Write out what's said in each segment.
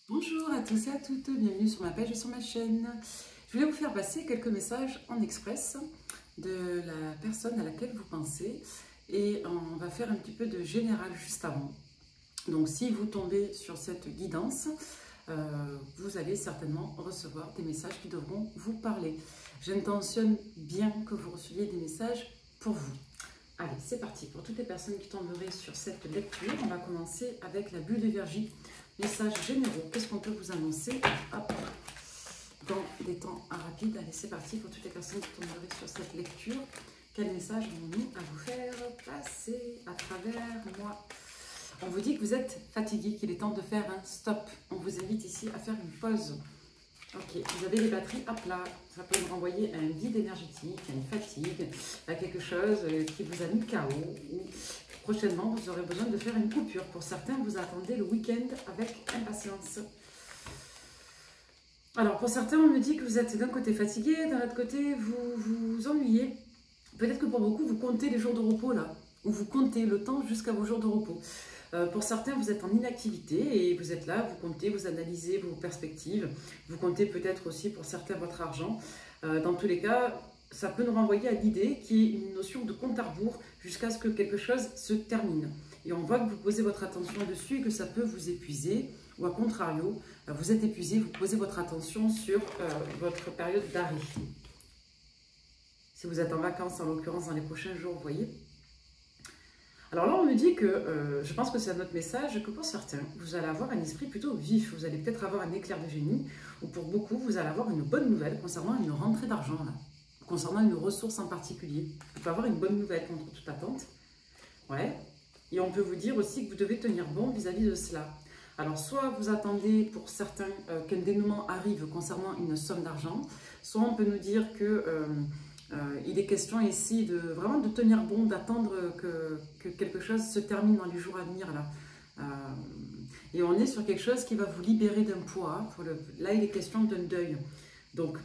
Bonjour à tous et à toutes, bienvenue sur ma page et sur ma chaîne. Je voulais vous faire passer quelques messages en express de la personne à laquelle vous pensez et on va faire un petit peu de général juste avant. Donc si vous tombez sur cette guidance, vous allez certainement recevoir des messages qui devront vous parler. J'intentionne bien que vous receviez des messages pour vous. Allez, c'est parti. Pour toutes les personnes qui tomberaient sur cette lecture, on va commencer avec la bulle d'énergie. Messages généraux, qu'est-ce qu'on peut vous annoncer? Hop, dans des temps rapides. Allez, c'est parti pour toutes les personnes qui tomberaient sur cette lecture. Quel message avons-nous à vous faire passer à travers moi? On vous dit que vous êtes fatigué, qu'il est temps de faire un stop. On vous invite ici à faire une pause. Ok, vous avez les batteries à plat. Ça peut vous renvoyer à un vide énergétique, à une fatigue, à quelque chose qui vous a mis KO. Ou prochainement, vous aurez besoin de faire une coupure. Pour certains, vous attendez le week-end avec impatience. Alors, pour certains, on me dit que vous êtes d'un côté fatigué, d'un autre côté, vous vous ennuyez. Peut-être que pour beaucoup, vous comptez les jours de repos là, ou vous comptez le temps jusqu'à vos jours de repos. Pour certains, vous êtes en inactivité et vous êtes là, vous comptez, vous analysez vos perspectives, vous comptez peut-être aussi pour certains votre argent. Dans tous les cas, ça peut nous renvoyer à l'idée qui est une notion de compte à rebours jusqu'à ce que quelque chose se termine. Et on voit que vous posez votre attention dessus et que ça peut vous épuiser, ou à contrario, vous êtes épuisé, vous posez votre attention sur votre période d'arrêt. Si vous êtes en vacances, en l'occurrence dans les prochains jours, vous voyez. Alors là, on me dit que, je pense que c'est un autre message, que pour certains, vous allez avoir un esprit plutôt vif, vous allez peut-être avoir un éclair de génie, ou pour beaucoup, vous allez avoir une bonne nouvelle concernant une rentrée d'argent, concernant une ressource en particulier. Vous pouvez avoir une bonne nouvelle contre toute attente. Ouais. Et on peut vous dire aussi que vous devez tenir bon vis-à-vis de cela. Alors, soit vous attendez pour certains qu'un dénouement arrive concernant une somme d'argent, soit on peut nous dire que... il est question ici de vraiment de tenir bon, d'attendre que quelque chose se termine dans les jours à venir. Et on est sur quelque chose qui va vous libérer d'un poids. Là, il est question d'un deuil. Donc,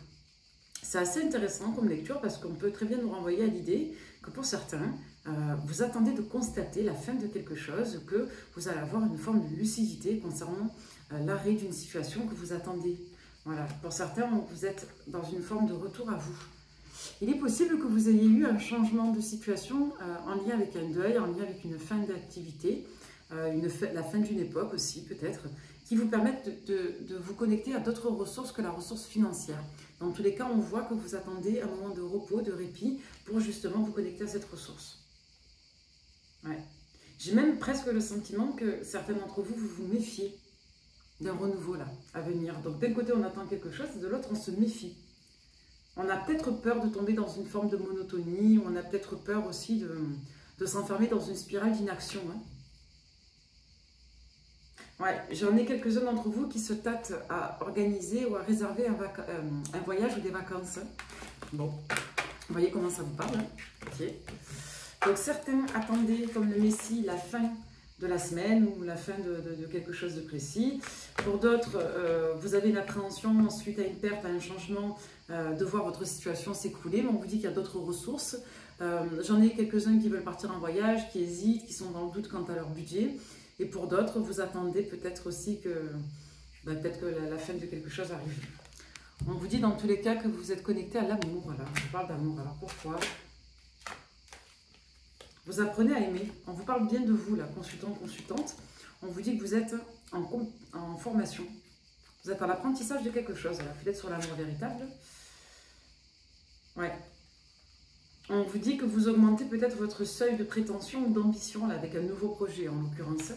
c'est assez intéressant comme lecture parce qu'on peut très bien nous renvoyer à l'idée que pour certains, vous attendez de constater la fin de quelque chose, que vous allez avoir une forme de lucidité concernant l'arrêt d'une situation que vous attendez. Voilà. Pour certains, vous êtes dans une forme de retour à vous. Il est possible que vous ayez eu un changement de situation en lien avec un deuil, en lien avec une fin d'activité, la fin d'une époque aussi peut-être, qui vous permettent de vous connecter à d'autres ressources que la ressource financière. Dans tous les cas, on voit que vous attendez un moment de repos, de répit, pour justement vous connecter à cette ressource. Ouais. J'ai même presque le sentiment que certains d'entre vous, vous vous méfiez d'un renouveau là, à venir. Donc d'un côté, on attend quelque chose, et de l'autre, on se méfie. On a peut-être peur de tomber dans une forme de monotonie, on a peut-être peur aussi de s'enfermer dans une spirale d'inaction. Hein. Ouais, j'en ai quelques-uns d'entre vous qui se tâtent à organiser ou à réserver un voyage ou des vacances. Bon, vous voyez comment ça vous parle. Hein. Ok. Donc certains attendaient comme le Messie la fin de la semaine ou la fin de quelque chose de précis. Pour d'autres, vous avez l'appréhension suite à une perte, à un changement, de voir votre situation s'écrouler, mais on vous dit qu'il y a d'autres ressources. J'en ai quelques-uns qui veulent partir en voyage, qui hésitent, qui sont dans le doute quant à leur budget. Et pour d'autres, vous attendez peut-être aussi que, peut-être que la fin de quelque chose arrive. On vous dit dans tous les cas que vous êtes connecté à l'amour. Voilà, je parle d'amour. Alors pourquoi ? Vous apprenez à aimer. On vous parle bien de vous, là, consultant, consultante. On vous dit que vous êtes en formation. Vous êtes en apprentissage de quelque chose. Peut-être sur l'amour véritable. Ouais. On vous dit que vous augmentez peut-être votre seuil de prétention ou d'ambition là, avec un nouveau projet en l'occurrence.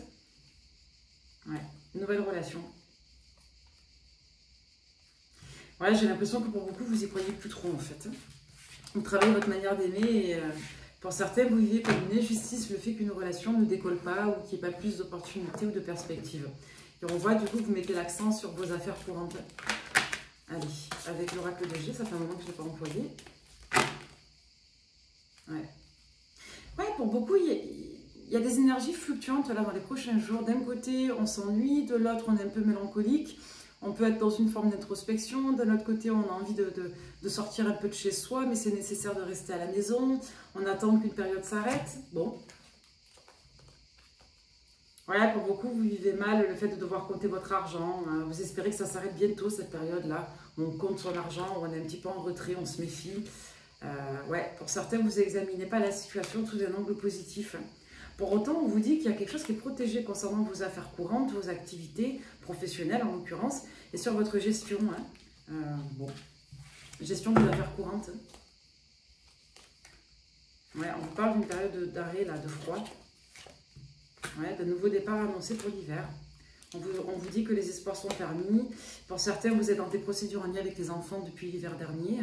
Ouais. Une nouvelle relation. Ouais, j'ai l'impression que pour beaucoup, vous y croyez plus trop en fait. Vous travaillez votre manière d'aimer et... pour certains, vous vivez comme une injustice le fait qu'une relation ne décolle pas ou qu'il n'y ait pas plus d'opportunités ou de perspectives. Et on voit du coup que vous mettez l'accent sur vos affaires courantes. Allez, avec l'oracle de G, ça fait un moment que je ne l'ai pas employé. Ouais, pour beaucoup, il y a des énergies fluctuantes là, dans les prochains jours. D'un côté, on s'ennuie, de l'autre, on est un peu mélancolique. On peut être dans une forme d'introspection. D'un autre côté, on a envie de sortir un peu de chez soi, mais c'est nécessaire de rester à la maison. On attend qu'une période s'arrête. Bon. Ouais, pour beaucoup, vous vivez mal le fait de devoir compter votre argent. Vous espérez que ça s'arrête bientôt, cette période-là, où on compte son argent, où on est un petit peu en retrait, on se méfie. Ouais, pour certains, vous n'examinez pas la situation sous un angle positif. Pour autant, on vous dit qu'il y a quelque chose qui est protégé concernant vos affaires courantes, vos activités professionnelles en l'occurrence, et sur votre gestion. Bon, gestion des affaires courantes. Ouais, on vous parle d'une période d'arrêt, là, de froid. Ouais, de nouveaux départs annoncés pour l'hiver. On vous dit que les espoirs sont permis. Pour certains, vous êtes dans des procédures en lien avec les enfants depuis l'hiver dernier.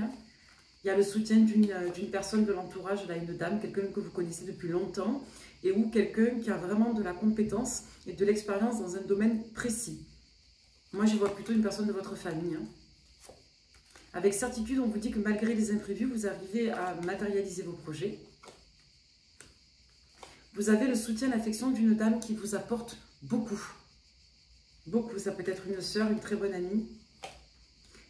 Il y a le soutien d'une personne de l'entourage, là, une dame, quelqu'un que vous connaissez depuis longtemps, et ou quelqu'un qui a vraiment de la compétence et de l'expérience dans un domaine précis. Moi, je vois plutôt une personne de votre famille. Avec certitude, on vous dit que malgré les imprévus, vous arrivez à matérialiser vos projets. Vous avez le soutien, l'affection d'une dame qui vous apporte beaucoup. Beaucoup, ça peut être une sœur, une très bonne amie.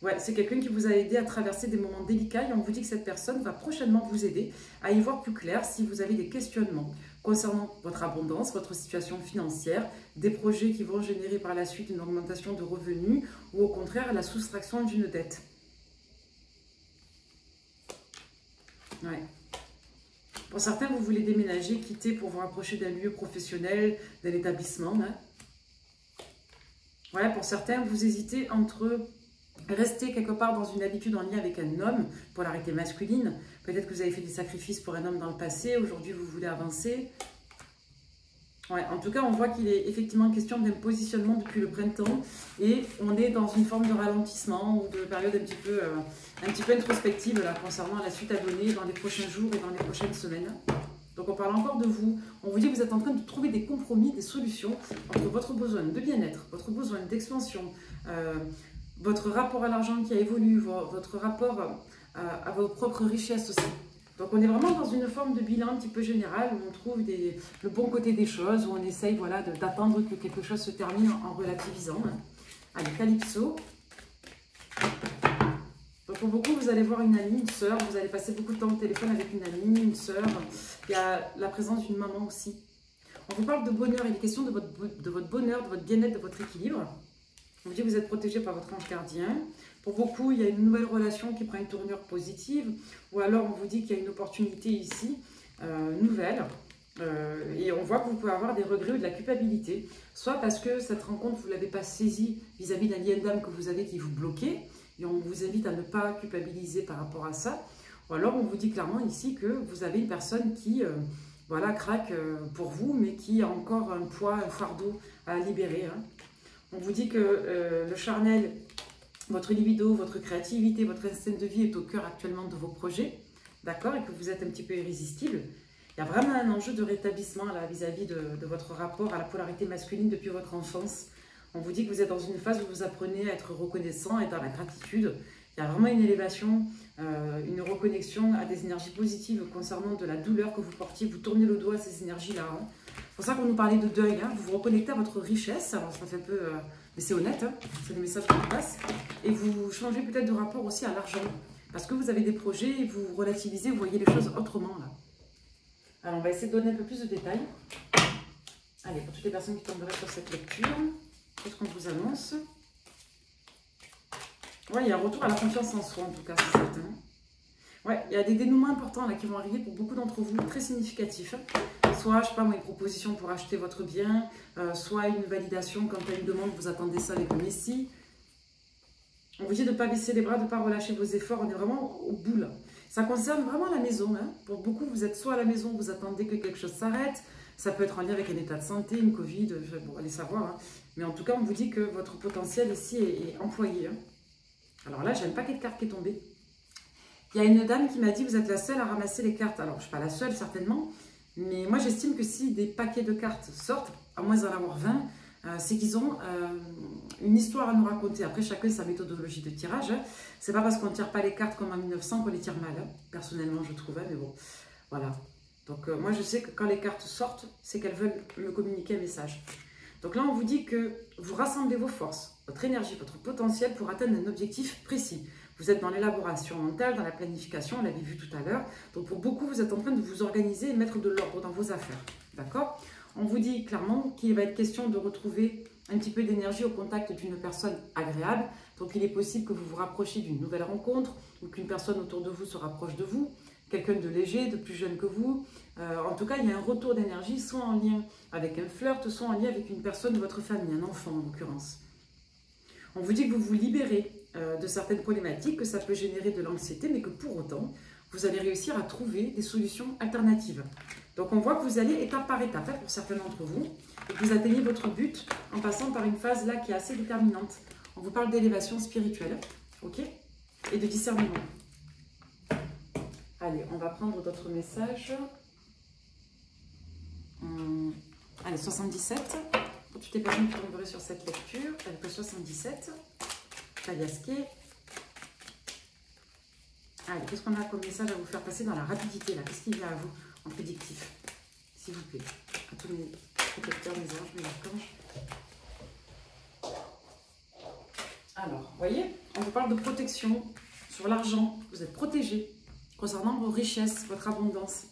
Ouais, c'est quelqu'un qui vous a aidé à traverser des moments délicats et on vous dit que cette personne va prochainement vous aider à y voir plus clair si vous avez des questionnements concernant votre abondance, votre situation financière, des projets qui vont générer par la suite une augmentation de revenus ou au contraire la soustraction d'une dette. Ouais. Pour certains, vous voulez déménager, quitter pour vous rapprocher d'un lieu professionnel, d'un établissement. Ouais, pour certains, vous hésitez entre rester quelque part dans une habitude en lien avec un homme, polarité masculine. Peut-être que vous avez fait des sacrifices pour un homme dans le passé, aujourd'hui vous voulez avancer. Ouais, en tout cas, on voit qu'il est effectivement question d'un positionnement depuis le printemps et on est dans une forme de ralentissement ou de période un petit peu introspective là, concernant la suite à donner dans les prochains jours et dans les prochaines semaines. Donc on parle encore de vous. On vous dit que vous êtes en train de trouver des compromis, des solutions entre votre besoin de bien-être, votre besoin d'expansion, votre rapport à l'argent qui a évolué, votre rapport à vos propres richesses aussi. Donc on est vraiment dans une forme de bilan un petit peu général où on trouve le bon côté des choses, où on essaye voilà, d'attendre que quelque chose se termine en relativisant. Allez, Calypso. Donc pour beaucoup, vous allez voir une amie, une sœur, vous allez passer beaucoup de temps au téléphone avec une amie, une sœur. Il y a la présence d'une maman aussi. On vous parle de bonheur, il est question de votre bonheur, de votre bien-être, de votre équilibre. On vous dit que vous êtes protégé par votre ange gardien. Pour beaucoup, il y a une nouvelle relation qui prend une tournure positive. Ou alors, on vous dit qu'il y a une opportunité ici, nouvelle. Et on voit que vous pouvez avoir des regrets ou de la culpabilité. Soit parce que cette rencontre, vous ne l'avez pas saisie vis-à-vis d'un lien d'âme que vous avez qui vous bloquait. Et on vous invite à ne pas culpabiliser par rapport à ça. Ou alors, on vous dit clairement ici que vous avez une personne qui voilà, craque pour vous, mais qui a encore un poids, un fardeau à libérer. On vous dit que le charnel, votre libido, votre créativité, votre instinct de vie est au cœur actuellement de vos projets, d'accord, et que vous êtes un petit peu irrésistible. Il y a vraiment un enjeu de rétablissement là vis-à-vis de votre rapport à la polarité masculine depuis votre enfance. On vous dit que vous êtes dans une phase où vous apprenez à être reconnaissant et dans la gratitude. Il y a vraiment une élévation, une reconnexion à des énergies positives concernant de la douleur que vous portiez. Vous tournez le doigt à ces énergies-là. C'est pour ça qu'on nous parlait de deuil. Vous vous reconnectez à votre richesse. Alors ça fait un peu... mais c'est honnête, c'est le message qu'on passe. Et vous changez peut-être de rapport aussi à l'argent. Parce que vous avez des projets et vous relativisez, vous voyez les choses autrement. Là. Alors on va essayer de donner un peu plus de détails. Allez, pour toutes les personnes qui tomberaient sur cette lecture, qu'est-ce qu'on vous annonce? Ouais, il y a un retour à la confiance en soi, en tout cas, c'est certain. Ouais, il y a des dénouements importants là qui vont arriver pour beaucoup d'entre vous, très significatifs. Soit, je sais pas moi, une proposition pour acheter votre bien, soit une validation quand à une demande, vous attendez ça avec le Messie. On vous dit de ne pas baisser les bras, de ne pas relâcher vos efforts, on est vraiment au bout là. Ça concerne vraiment la maison. Pour beaucoup, vous êtes soit à la maison, vous attendez que quelque chose s'arrête, ça peut être en lien avec un état de santé, une Covid, bon, allez savoir. Mais en tout cas, on vous dit que votre potentiel ici est employé. Alors là, j'ai un paquet de cartes qui est tombé. Il y a une dame qui m'a dit, vous êtes la seule à ramasser les cartes. Alors, je ne suis pas la seule, certainement. Mais moi, j'estime que si des paquets de cartes sortent, à moins d'en avoir 20, c'est qu'ils ont une histoire à nous raconter. Après, chacun sa méthodologie de tirage. C'est pas parce qu'on ne tire pas les cartes comme en 1900 qu'on les tire mal. Personnellement, je trouve. Mais bon, voilà. Donc, moi, je sais que quand les cartes sortent, c'est qu'elles veulent me communiquer un message. Donc là, on vous dit que vous rassemblez vos forces, votre énergie, votre potentiel pour atteindre un objectif précis. Vous êtes dans l'élaboration mentale, dans la planification, on l'avait vu tout à l'heure. Donc pour beaucoup, vous êtes en train de vous organiser et mettre de l'ordre dans vos affaires. D'accord? On vous dit clairement qu'il va être question de retrouver un petit peu d'énergie au contact d'une personne agréable. Donc il est possible que vous vous rapprochiez d'une nouvelle rencontre ou qu'une personne autour de vous se rapproche de vous, quelqu'un de léger, de plus jeune que vous. En tout cas, il y a un retour d'énergie, soit en lien avec un flirt, soit en lien avec une personne de votre famille, un enfant en l'occurrence. On vous dit que vous vous libérez de certaines problématiques, que ça peut générer de l'anxiété, mais que pour autant, vous allez réussir à trouver des solutions alternatives. Donc on voit que vous allez étape par étape, pour certains d'entre vous, et que vous atteignez votre but en passant par une phase là qui est assez déterminante. On vous parle d'élévation spirituelle, ok, et de discernement. Allez, on va prendre d'autres messages. Allez, 77. Pour toutes les personnes qui tomberaient sur cette lecture, avec le 77. Tayaske. Allez, qu'est-ce qu'on a comme message à vous faire passer dans la rapidité là? Qu'est-ce qui vient à vous en prédictif? S'il vous plaît. À tous mes protecteurs, mes anges, mes archanges. Alors, vous voyez, on vous parle de protection sur l'argent. Vous êtes protégé concernant vos richesses, votre abondance.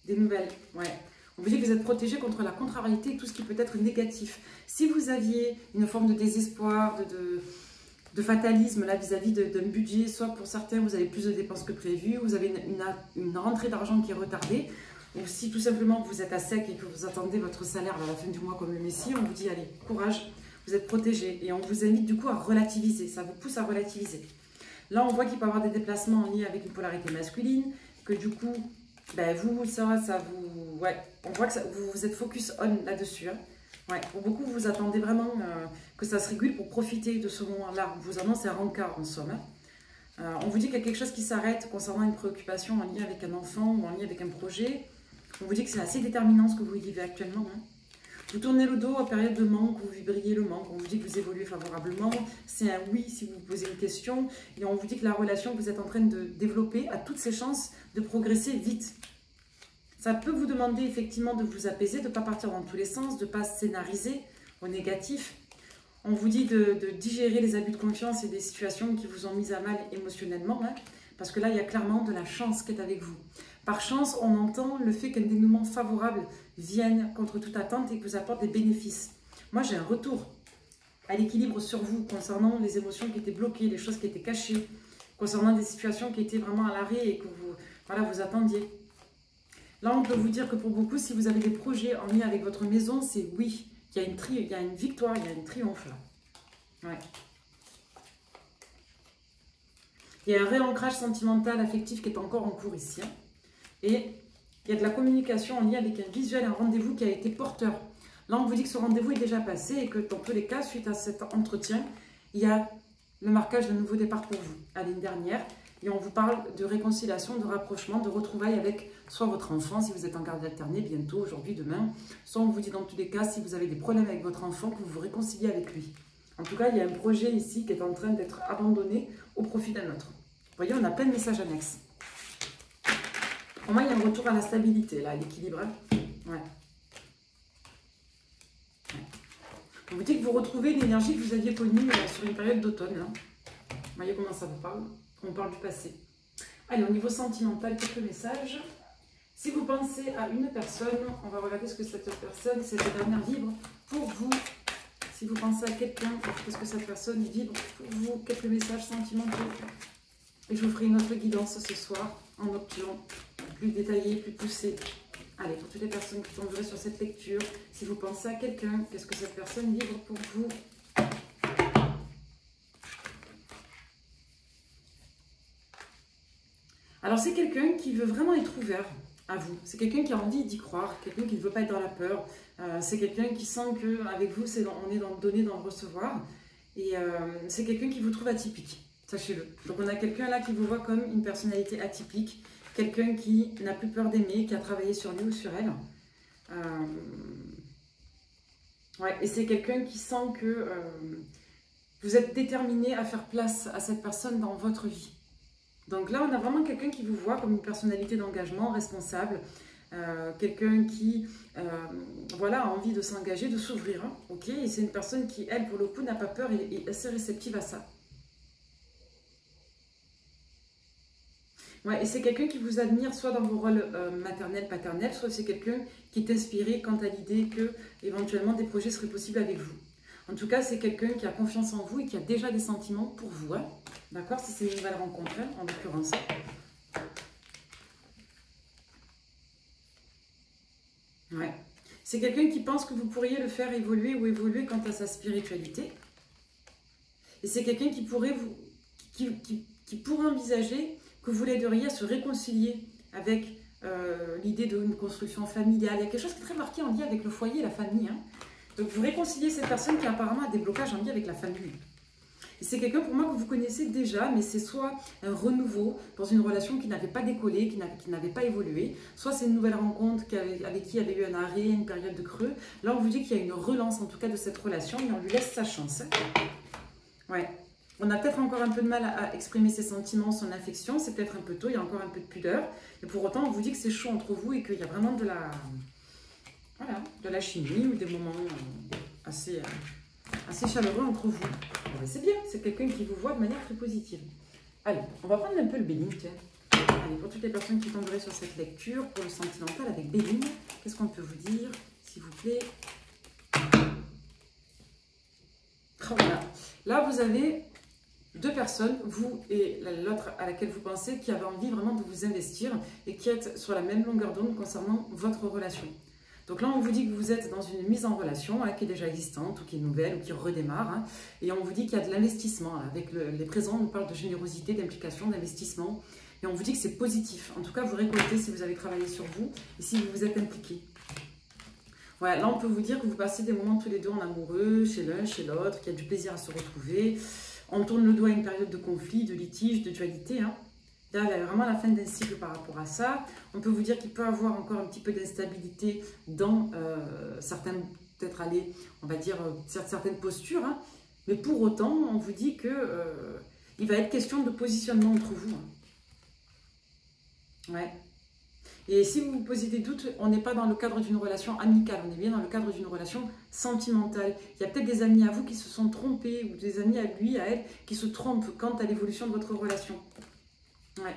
Des nouvelles, ouais. On vous dit que vous êtes protégé contre la contrariété et tout ce qui peut être négatif. Si vous aviez une forme de désespoir, de fatalisme là vis-à-vis d'un budget, soit pour certains vous avez plus de dépenses que prévu, vous avez une rentrée d'argent qui est retardée, ou si tout simplement vous êtes à sec et que vous attendez votre salaire à la fin du mois comme le Messie, on vous dit allez, courage, vous êtes protégé et on vous invite du coup à relativiser, ça vous pousse à relativiser. Là on voit qu'il peut y avoir des déplacements en lien avec une polarité masculine, que du coup, ben vous, ça vous... Ouais, on voit que ça, vous êtes focus on là-dessus, hein. Ouais, pour beaucoup, vous attendez vraiment que ça se régule pour profiter de ce moment-là. On vous annonce un rencard en somme. On vous dit qu'il y a quelque chose qui s'arrête concernant une préoccupation en lien avec un enfant ou en lien avec un projet. On vous dit que c'est assez déterminant ce que vous vivez actuellement, hein. Vous tournez le dos en période de manque, vous vibriez le manque. On vous dit que vous évoluez favorablement. C'est un oui si vous vous posez une question. Et on vous dit que la relation que vous êtes en train de développer a toutes ses chances de progresser vite. Ça peut vous demander effectivement de vous apaiser, de ne pas partir dans tous les sens, de ne pas scénariser au négatif. On vous dit de digérer les abus de confiance et des situations qui vous ont mis à mal émotionnellement, hein, parce que là, il y a clairement de la chance qui est avec vous. Par chance, on entend le fait qu'un dénouement favorable vienne contre toute attente et que vous apporte des bénéfices. Moi, j'ai un retour à l'équilibre sur vous concernant les émotions qui étaient bloquées, les choses qui étaient cachées, concernant des situations qui étaient vraiment à l'arrêt et que vous, voilà, vous attendiez. Là, on peut vous dire que pour beaucoup, si vous avez des projets en lien avec votre maison, c'est oui. Il y a une victoire, il y a un triomphe là. Ouais. Il y a un réancrage sentimental, affectif qui est encore en cours ici, hein. Et il y a de la communication en lien avec un visuel, un rendez-vous qui a été porteur. Là, on vous dit que ce rendez-vous est déjà passé et que dans tous les cas, suite à cet entretien, il y a le marquage d'un nouveau départ pour vous, à l'année dernière. Et on vous parle de réconciliation, de rapprochement, de retrouvailles avec soit votre enfant, si vous êtes en garde alternée, bientôt, aujourd'hui, demain. Soit on vous dit dans tous les cas, si vous avez des problèmes avec votre enfant, que vous vous réconciliez avec lui. En tout cas, il y a un projet ici qui est en train d'être abandonné au profit d'un autre. Vous voyez, on a plein de messages annexes. Pour moi, il y a un retour à la stabilité, là, à l'équilibre. Ouais. Ouais. On vous dit que vous retrouvez l'énergie que vous aviez connue sur une période d'automne. Hein. Vous voyez comment ça vous parle? On parle du passé. Allez, au niveau sentimental, quelques messages. Si vous pensez à une personne, on va regarder ce que cette personne, cette dernière vibre pour vous. Si vous pensez à quelqu'un, qu'est-ce que cette personne vibre pour vous? Quelques messages sentimentaux. Et je vous ferai une autre guidance ce soir, en nocturne, plus détaillée, plus poussée. Allez, pour toutes les personnes qui tomberaient sur cette lecture, si vous pensez à quelqu'un, qu'est-ce que cette personne vibre pour vous? Alors, c'est quelqu'un qui veut vraiment être ouvert à vous. C'est quelqu'un qui a envie d'y croire, quelqu'un qui ne veut pas être dans la peur. C'est quelqu'un qui sent qu'avec vous, on est dans le donner, dans le recevoir. Et c'est quelqu'un qui vous trouve atypique, sachez-le. Donc, on a quelqu'un là qui vous voit comme une personnalité atypique, quelqu'un qui n'a plus peur d'aimer, qui a travaillé sur lui ou sur elle. Ouais, et c'est quelqu'un qui sent que vous êtes déterminé à faire place à cette personne dans votre vie. Donc là, on a vraiment quelqu'un qui vous voit comme une personnalité d'engagement, responsable, quelqu'un qui voilà, a envie de s'engager, de s'ouvrir. Hein, ok, et c'est une personne qui, elle, pour le coup, n'a pas peur et est assez réceptive à ça. Ouais, et c'est quelqu'un qui vous admire soit dans vos rôles maternels, paternels, soit c'est quelqu'un qui est inspiré quant à l'idée que éventuellement des projets seraient possibles avec vous. En tout cas, c'est quelqu'un qui a confiance en vous et qui a déjà des sentiments pour vous. Hein. D'accord? Si c'est une nouvelle rencontre, hein, en l'occurrence. Ouais. C'est quelqu'un qui pense que vous pourriez le faire évoluer ou évoluer quant à sa spiritualité. Et c'est quelqu'un qui pourrait vous, qui pourrait envisager que vous l'aideriez à se réconcilier avec l'idée d'une construction familiale. Il y a quelque chose qui est très marqué en lien avec le foyer et la famille. Hein. Donc vous réconciliez cette personne qui apparemment a des blocages en lien avec la famille. Et c'est quelqu'un pour moi que vous connaissez déjà, mais c'est soit un renouveau dans une relation qui n'avait pas décollé, qui n'avait pas évolué, soit c'est une nouvelle rencontre avec qui il y avait eu un arrêt, une période de creux. Là, on vous dit qu'il y a une relance en tout cas de cette relation et on lui laisse sa chance. Ouais. On a peut-être encore un peu de mal à exprimer ses sentiments, son affection, c'est peut-être un peu tôt, il y a encore un peu de pudeur. Et pour autant, on vous dit que c'est chaud entre vous et qu'il y a vraiment de la chimie ou des moments assez chaleureux entre vous. C'est bien, c'est quelqu'un qui vous voit de manière très positive. Allez, on va prendre un peu le Béline, tiens. Allez, pour toutes les personnes qui tomberaient sur cette lecture, pour le sentimental avec Béline, qu'est-ce qu'on peut vous dire, s'il vous plaît? Oh, voilà. Là, vous avez deux personnes, vous et l'autre à laquelle vous pensez, qui avaient envie vraiment de vous investir et qui êtes sur la même longueur d'onde concernant votre relation. Donc là, on vous dit que vous êtes dans une mise en relation qui est déjà existante ou qui est nouvelle ou qui redémarre. Hein, et on vous dit qu'il y a de l'investissement. Avec les présents, on nous parle de générosité, d'implication, d'investissement. Et on vous dit que c'est positif. En tout cas, vous récoltez si vous avez travaillé sur vous et si vous vous êtes impliqué. Ouais, là, on peut vous dire que vous passez des moments tous les deux en amoureux, chez l'un, chez l'autre, qu'il y a du plaisir à se retrouver. On tourne le doigt à une période de conflit, de litige, de dualité. Hein. Là, il y a vraiment la fin d'un cycle par rapport à ça. On peut vous dire qu'il peut y avoir encore un petit peu d'instabilité dans certaines, peut-être aller, on va dire, certaines postures. Hein. Mais pour autant, on vous dit que il va être question de positionnement entre vous. Hein. Ouais. Et si vous vous posez des doutes, on n'est pas dans le cadre d'une relation amicale, on est bien dans le cadre d'une relation sentimentale. Il y a peut-être des amis à vous qui se sont trompés, ou des amis à lui, à elle, qui se trompent quant à l'évolution de votre relation. Ouais.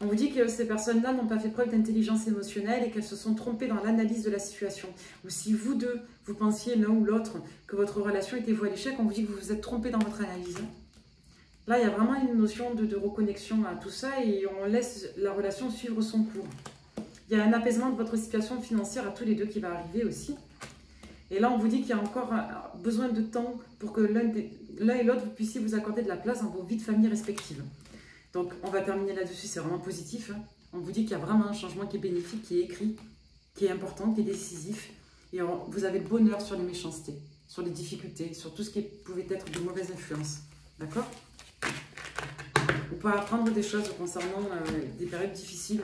On vous dit que ces personnes-là n'ont pas fait preuve d'intelligence émotionnelle et qu'elles se sont trompées dans l'analyse de la situation. Ou si vous deux, vous pensiez l'un ou l'autre que votre relation était vouée à l'échec, on vous dit que vous vous êtes trompés dans votre analyse. Là, il y a vraiment une notion de reconnexion à tout ça et on laisse la relation suivre son cours. Il y a un apaisement de votre situation financière à tous les deux qui va arriver aussi. Et là, on vous dit qu'il y a encore besoin de temps pour que l'un et l'autre, vous puissiez vous accorder de la place dans vos vies de famille respectives. Donc, on va terminer là-dessus, c'est vraiment positif. Hein. On vous dit qu'il y a vraiment un changement qui est bénéfique, qui est écrit, qui est important, qui est décisif. Et vous avez le bonheur sur les méchancetés, sur les difficultés, sur tout ce qui pouvait être de mauvaises influences. D'accord? Vous pouvez apprendre des choses concernant des périodes difficiles.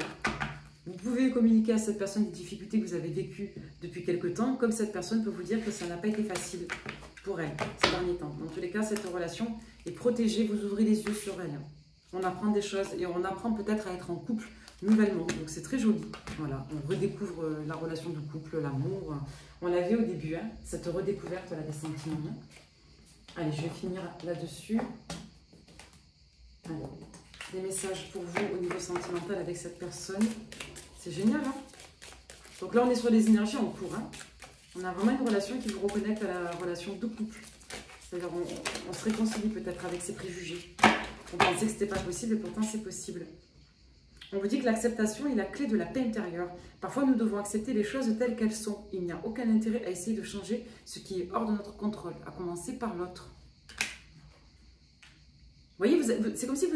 Vous pouvez communiquer à cette personne des difficultés que vous avez vécues depuis quelque temps, comme cette personne peut vous dire que ça n'a pas été facile pour elle ces derniers temps. Dans tous les cas, cette relation est protégée, vous ouvrez les yeux sur elle. On apprend des choses et on apprend peut-être à être en couple nouvellement. Donc c'est très joli. Voilà, on redécouvre la relation de couple, l'amour. On l'avait au début, hein, cette redécouverte là, des sentiments. Allez, je vais finir là-dessus. Des messages pour vous au niveau sentimental avec cette personne. C'est génial, hein? Donc là, on est sur les énergies en cours. Hein? On a vraiment une relation qui vous reconnecte à la relation de couple. C'est-à-dire, on se réconcilie peut-être avec ses préjugés. On pensait que ce n'était pas possible et pourtant c'est possible. On vous dit que l'acceptation est la clé de la paix intérieure. Parfois, nous devons accepter les choses telles qu'elles sont. Il n'y a aucun intérêt à essayer de changer ce qui est hors de notre contrôle, à commencer par l'autre. Vous voyez, c'est comme si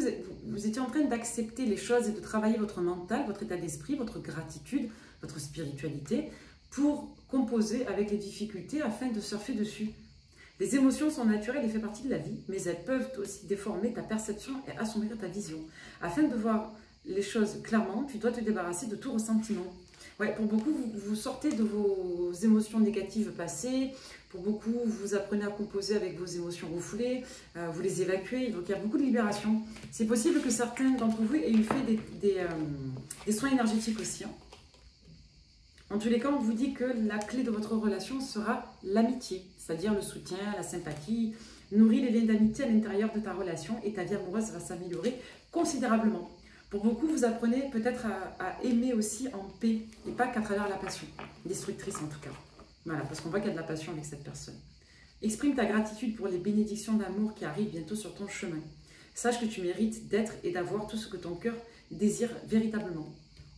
vous étiez en train d'accepter les choses et de travailler votre mental, votre état d'esprit, votre gratitude, votre spiritualité, pour composer avec les difficultés afin de surfer dessus. Les émotions sont naturelles et font partie de la vie, mais elles peuvent aussi déformer ta perception et assombrir ta vision. Afin de voir les choses clairement, tu dois te débarrasser de tout ressentiment. Ouais, pour beaucoup, vous sortez de vos émotions négatives passées. Pour beaucoup, vous apprenez à composer avec vos émotions refoulées. Vous les évacuez. Donc, il y a beaucoup de libération. C'est possible que certains d'entre vous aient eu fait des soins énergétiques aussi. Hein. En tous les cas, on vous dit que la clé de votre relation sera l'amitié, c'est-à-dire le soutien, la sympathie. Nourris les liens d'amitié à l'intérieur de ta relation et ta vie amoureuse va s'améliorer considérablement. Pour beaucoup, vous apprenez peut-être à aimer aussi en paix et pas qu'à travers la passion, destructrice en tout cas. Voilà, parce qu'on voit qu'il y a de la passion avec cette personne. Exprime ta gratitude pour les bénédictions d'amour qui arrivent bientôt sur ton chemin. Sache que tu mérites d'être et d'avoir tout ce que ton cœur désire véritablement.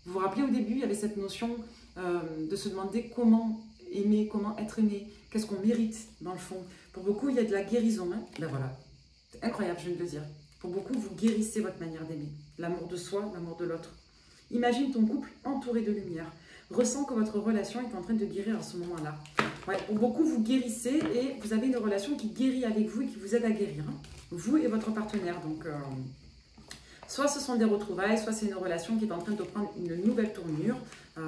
Vous vous rappelez au début, il y avait cette notion de se demander comment aimer, comment être aimé, qu'est-ce qu'on mérite dans le fond. Pour beaucoup, il y a de la guérison. Hein. Ben voilà, c'est incroyable, je viens de le dire. Pour beaucoup, vous guérissez votre manière d'aimer. L'amour de soi, l'amour de l'autre. Imagine ton couple entouré de lumière. Ressens que votre relation est en train de guérir à ce moment-là. Ouais, pour beaucoup, vous guérissez et vous avez une relation qui guérit avec vous et qui vous aide à guérir. Hein. Vous et votre partenaire. Donc, soit ce sont des retrouvailles, soit c'est une relation qui est en train de prendre une nouvelle tournure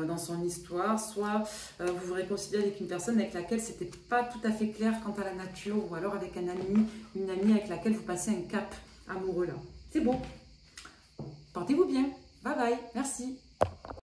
dans son histoire, soit vous vous réconciliez avec une personne avec laquelle c'était pas tout à fait clair quant à la nature, ou alors avec un ami, une amie avec laquelle vous passez un cap amoureux là. C'est beau. Portez-vous bien. Bye bye. Merci.